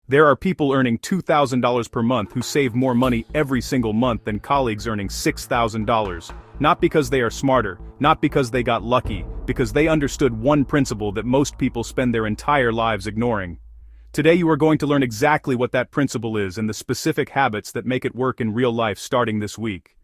There are people earning $2,000 per month who save more money every single month than colleagues earning $6,000. Not because they are smarter, not because they got lucky, because they understood one principle that most people spend their entire lives ignoring. Today you are going to learn exactly what that principle is and the specific habits that make it work in real life starting this week.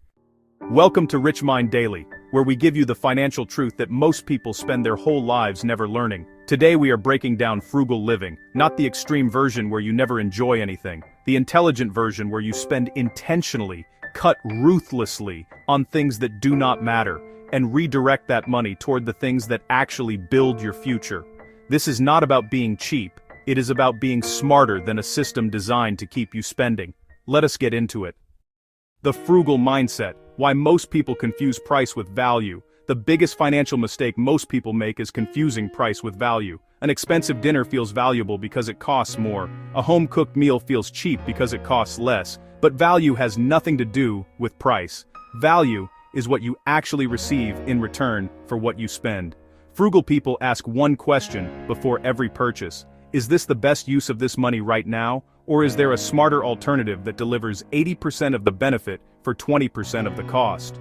Welcome to Rich Mind Daily, where we give you the financial truth that most people spend their whole lives never learning. Today we are breaking down frugal living, not the extreme version where you never enjoy anything, the intelligent version where you spend intentionally, cut ruthlessly, on things that do not matter, and redirect that money toward the things that actually build your future. This is not about being cheap, it is about being smarter than a system designed to keep you spending. Let us get into it. The frugal mindset, why most people confuse price with value. The biggest financial mistake most people make is confusing price with value. An expensive dinner feels valuable because it costs more. A home-cooked meal feels cheap because it costs less. But value has nothing to do with price. Value is what you actually receive in return for what you spend. Frugal people ask one question before every purchase. Is this the best use of this money right now? Or is there a smarter alternative that delivers 80% of the benefit for 20% of the cost?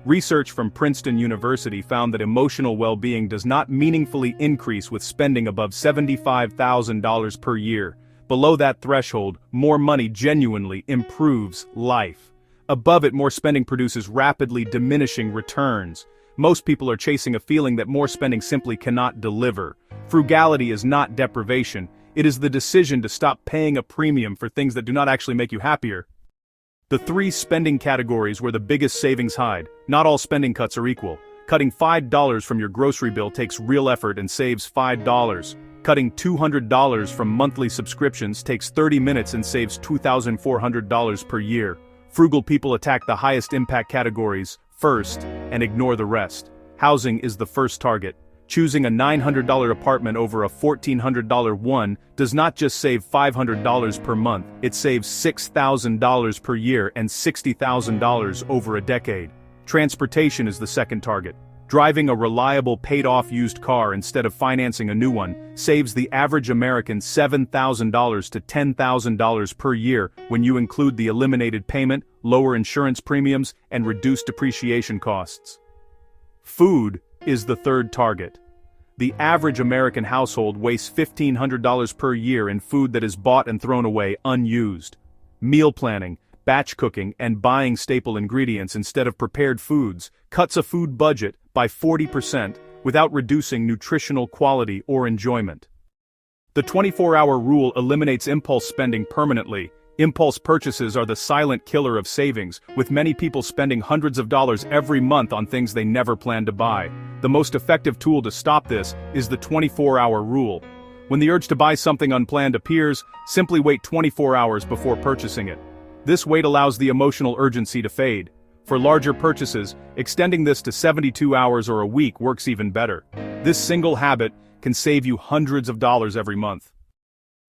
Research from Princeton University found that emotional well-being does not meaningfully increase with spending above $75,000 per year. Below that threshold, more money genuinely improves life. Above it, more spending produces rapidly diminishing returns. Most people are chasing a feeling that more spending simply cannot deliver. Frugality is not deprivation, it is the decision to stop paying a premium for things that do not actually make you happier. The three spending categories where the biggest savings hide. Not all spending cuts are equal. Cutting $5 from your grocery bill takes real effort and saves $5. Cutting $200 from monthly subscriptions takes 30 minutes and saves $2,400 per year. Frugal people attack the highest impact categories first and ignore the rest. Housing is the first target. Choosing a $900 apartment over a $1,400 one does not just save $500 per month, it saves $6,000 per year and $60,000 over a decade. Transportation is the second target. Driving a reliable paid-off used car instead of financing a new one saves the average American $7,000 to $10,000 per year when you include the eliminated payment, lower insurance premiums, and reduced depreciation costs. Food is the third target. The average American household wastes $1,500 per year in food that is bought and thrown away unused. Meal planning, batch cooking, and buying staple ingredients instead of prepared foods cuts a food budget by 40% without reducing nutritional quality or enjoyment. The 24-hour rule eliminates impulse spending permanently. Impulse purchases are the silent killer of savings, with many people spending hundreds of dollars every month on things they never planned to buy. The most effective tool to stop this is the 24-hour rule. When the urge to buy something unplanned appears, simply wait 24 hours before purchasing it. This wait allows the emotional urgency to fade. For larger purchases, extending this to 72 hours or a week works even better. This single habit can save you hundreds of dollars every month.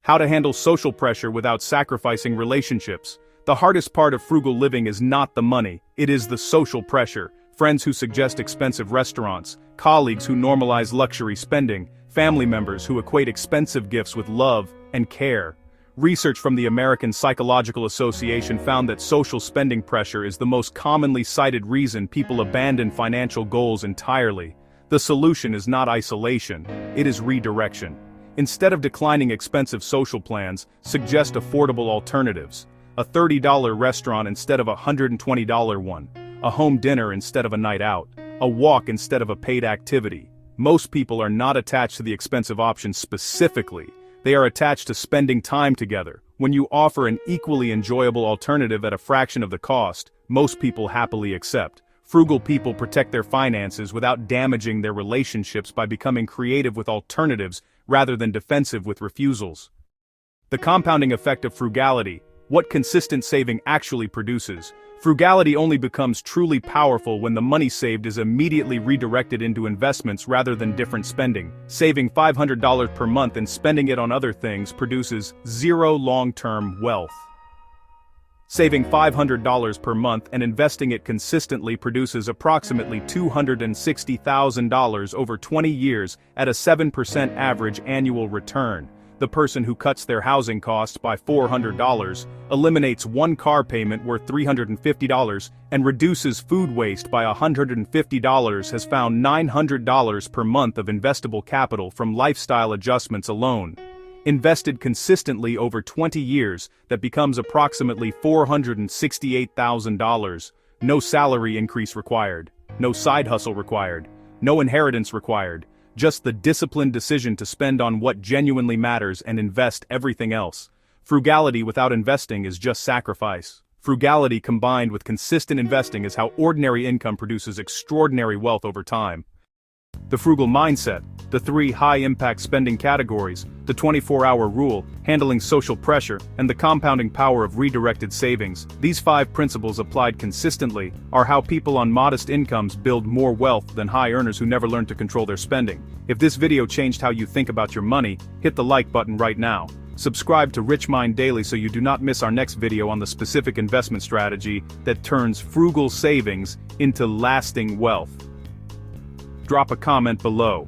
How to handle social pressure without sacrificing relationships. The hardest part of frugal living is not the money, it is the social pressure. Friends who suggest expensive restaurants, colleagues who normalize luxury spending, family members who equate expensive gifts with love and care. Research from the American Psychological Association found that social spending pressure is the most commonly cited reason people abandon financial goals entirely. The solution is not isolation, it is redirection. Instead of declining expensive social plans, suggest affordable alternatives. A $30 restaurant instead of a $120 one. A home dinner instead of a night out. A walk instead of a paid activity. Most people are not attached to the expensive options specifically. They are attached to spending time together. When you offer an equally enjoyable alternative at a fraction of the cost, most people happily accept. Frugal people protect their finances without damaging their relationships by becoming creative with alternatives rather than defensive with refusals. The compounding effect of frugality, what consistent saving actually produces. Frugality only becomes truly powerful when the money saved is immediately redirected into investments rather than different spending. Saving $500 per month and spending it on other things produces zero long-term wealth. Saving $500 per month and investing it consistently produces approximately $260,000 over 20 years at a 7% average annual return. The The person who cuts their housing costs by $400, eliminates one car payment worth $350, and reduces food waste by $150 has found $900 per month of investable capital from lifestyle adjustments alone. Invested consistently over 20 years, that becomes approximately $468,000. No salary increase required. No side hustle required. No inheritance required. Just the disciplined decision to spend on what genuinely matters and invest everything else. Frugality without investing is just sacrifice. Frugality combined with consistent investing is how ordinary income produces extraordinary wealth over time. The frugal mindset, the 3 high-impact spending categories, the 24-hour rule, handling social pressure, and the compounding power of redirected savings. These 5 principles applied consistently are how people on modest incomes build more wealth than high earners who never learn to control their spending. If this video changed how you think about your money, hit the like button right now. Subscribe to Rich Mind Daily so you do not miss our next video on the specific investment strategy that turns frugal savings into lasting wealth. Drop a comment below.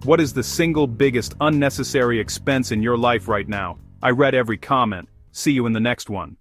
What is the single biggest unnecessary expense in your life right now? I read every comment. See you in the next one.